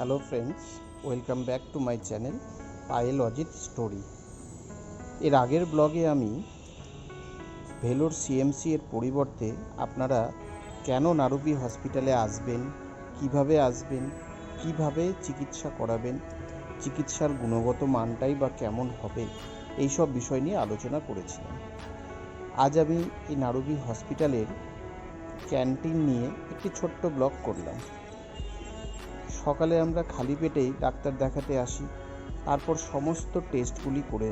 Hello friends, welcome back to my channel Payel Ajit story. এর আগের ব্লগে আমি ভেলোর সিএমসি এর পরিবর্তে আপনারা কেন নারুবি হসপিটালে আসবেন, কিভাবে চিকিৎসা করাবেন, চিকিৎসার গুণগত মানটাই বা কেমন হবে, এই সব বিষয় নিয়ে আলোচনা করেছিলাম। আজ আমি এই নারুবি হসপিটালের ক্যান্টিন নিয়ে একটি ছোট্ট ব্লগ করলাম। সকালে আমরা খালি পেটেই ডাক্তার দেখাতে আসি, তারপর সমস্ত টেস্টগুলি করে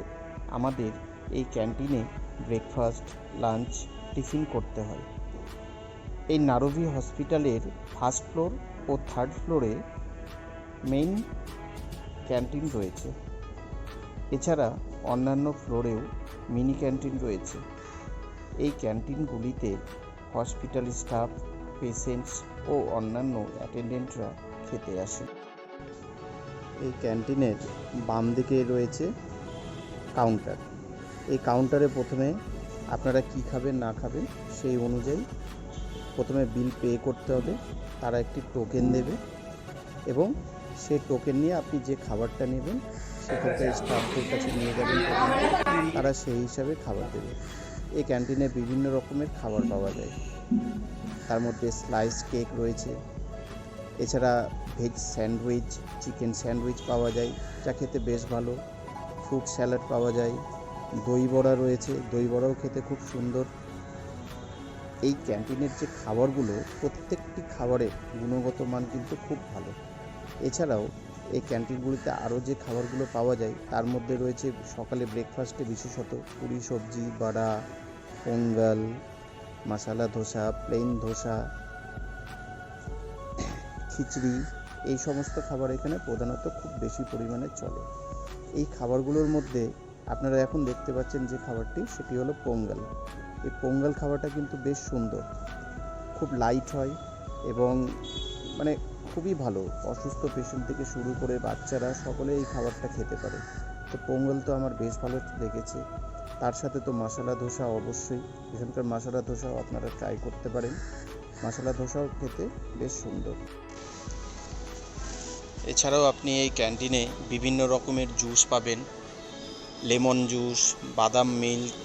আমাদের এই ক্যান্টিনে ব্রেকফাস্ট, লাঞ্চ, টিফিন করতে হয়। এই নারুবি হসপিটালের ফার্স্ট ফ্লোর ও থার্ড ফ্লোরে মেইন ক্যান্টিন রয়েছে। এছাড়া অন্যান্য ফ্লোরেও মিনি ক্যান্টিন রয়েছে। এই ক্যান্টিনগুলিতে হসপিটাল স্টাফ, পেশেন্টস ও অন্যান্য অ্যাটেন্ডেন্টরা খেতে আসে। এই ক্যান্টিনের বাম দিকে রয়েছে কাউন্টার। এই কাউন্টারে প্রথমে আপনারা কি খাবেন না খাবেন সেই অনুযায়ী প্রথমে বিল পে করতে হবে। তারা একটি টোকেন দেবে এবং সেই টোকেন নিয়ে আপনি যে খাবারটা নেবেন সেটাকে স্টাফদের কাছে নিয়ে যাবেন, তারা সেই হিসাবে খাবার দেবে। এই ক্যান্টিনে বিভিন্ন রকমের খাবার পাওয়া যায়, তার মধ্যে স্লাইস কেক রয়েছে, এছাড়া ভেজ স্যান্ডউইচ, চিকেন স্যান্ডউইচ পাওয়া যায় যা খেতে বেশ ভালো, ফ্রুট স্যালাড পাওয়া যায়, দই বড়া রয়েছে, দই বড়াও খেতে খুব সুন্দর। এই ক্যান্টিনের যে খাবারগুলো, প্রত্যেকটি খাবারের গুণগত মান কিন্তু খুব ভালো। এছাড়াও এই ক্যান্টিনগুলিতে আরও যে খাবারগুলো পাওয়া যায় তার মধ্যে রয়েছে সকালে ব্রেকফাস্টে বিশেষত পুরি সবজি, বড়া, পোঙ্গল, মশলা ধোসা, প্লেন ধোসা, খিচড়ি, এই সমস্ত খাবার এখানে প্রধানত খুব বেশি পরিমাণে চলে। এই খাবারগুলোর মধ্যে আপনারা এখন দেখতে পাচ্ছেন যে খাবারটি, সেটি হলো পোঙ্গল। এই পোঙ্গল খাবারটা কিন্তু বেশ সুন্দর, খুব লাইট হয় এবং খুবই ভালো। অসুস্থ পেশেন্ট থেকে শুরু করে বাচ্চারা সকলে এই খাবারটা খেতে পারে। তো পোঙ্গল তো আমার বেশ ভালো লেগেছে। তার সাথে তো মশলা ধোসা অবশ্যই, এখানকার মশলা ধোসাও আপনারা ট্রাই করতে পারেন। মশলা ধোসাও খেতে বেশ সুন্দর। এছাড়াও আপনি এই ক্যান্টিনে বিভিন্ন রকমের জুস পাবেন, লেমন জুস, বাদাম মিল্ক,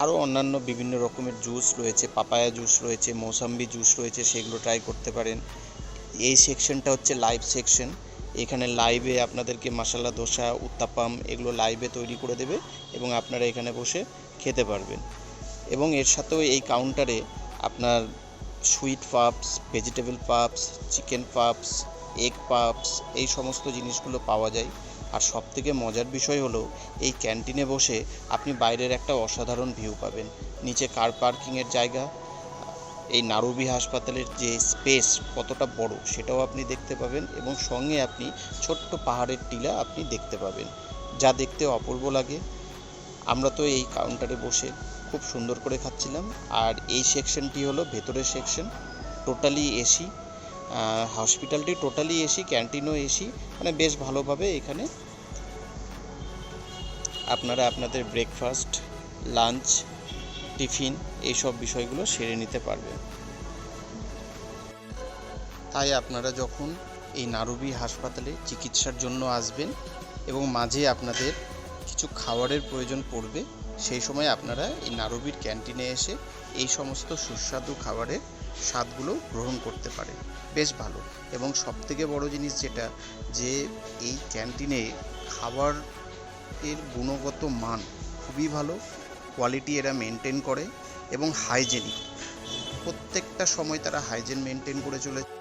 আরও অন্যান্য বিভিন্ন রকমের জুস রয়েছে, পাপায়া জুস রয়েছে, মৌসাম্বি জুস রয়েছে, সেগুলো ট্রাই করতে পারেন। এই সেকশনটা হচ্ছে লাইভ সেকশন। এখানে লাইভে আপনাদেরকে মশলা ধোসা, উত্তাপাম এগুলো লাইভে তৈরি করে দেবে এবং আপনারা এখানে বসে খেতে পারবেন। এবং এর সাথেও এই কাউন্টারে আপনার সুইট পাপস, ভেজিটেবল পাপস, চিকেন পাপস, এগ পাপস, এই সমস্ত জিনিসগুলো পাওয়া যায়। আর সবথেকে মজার বিষয় হলো এই ক্যান্টিনে বসে আপনি বাইরের একটা অসাধারণ ভিউ পাবেন। নিচে কার পার্কিংয়ের জায়গা, এই নারুবি হাসপাতালের যে স্পেস কতটা বড় সেটাও আপনি দেখতে পাবেন এবং সঙ্গে আপনি ছোট্ট পাহাড়ের টিলা আপনি দেখতে পাবেন, যা দেখতে অপূর্ব লাগে। আমরা তো এই কাউন্টারে বসে খুব সুন্দর করে খাচ্ছিলাম। আর এই সেকশনটি হলো ভেতরের সেকশন, টোটালি এসি। হসপিটালটি টোটালি এসি, ক্যান্টিনও এসি, বেশ ভালোভাবে এখানে আপনারা আপনাদের ব্রেকফাস্ট, লাঞ্চ, টিফিন এইসব বিষয়গুলো সেরে নিতে পারবেন। তাই আপনারা যখন এই নারুবি হাসপাতালে চিকিৎসার জন্য আসবেন এবং মাঝে আপনাদের কিছু খাবারের প্রয়োজন পড়বে, সেই সময় আপনারা এই নারুবির ক্যান্টিনে এসে এই সমস্ত সুস্বাদু খাবারের স্বাদগুলো গ্রহণ করতে পারেন। বেশ ভালো। এবং সবথেকে বড় জিনিস যেটা, যে এই ক্যান্টিনে খাবারের গুণগত মান খুবই ভালো, কোয়ালিটি এরা মেনটেন করে এবং হাইজেনিক। প্রত্যেকটা সময় তারা হাইজেন মেনটেন করে চলেছে।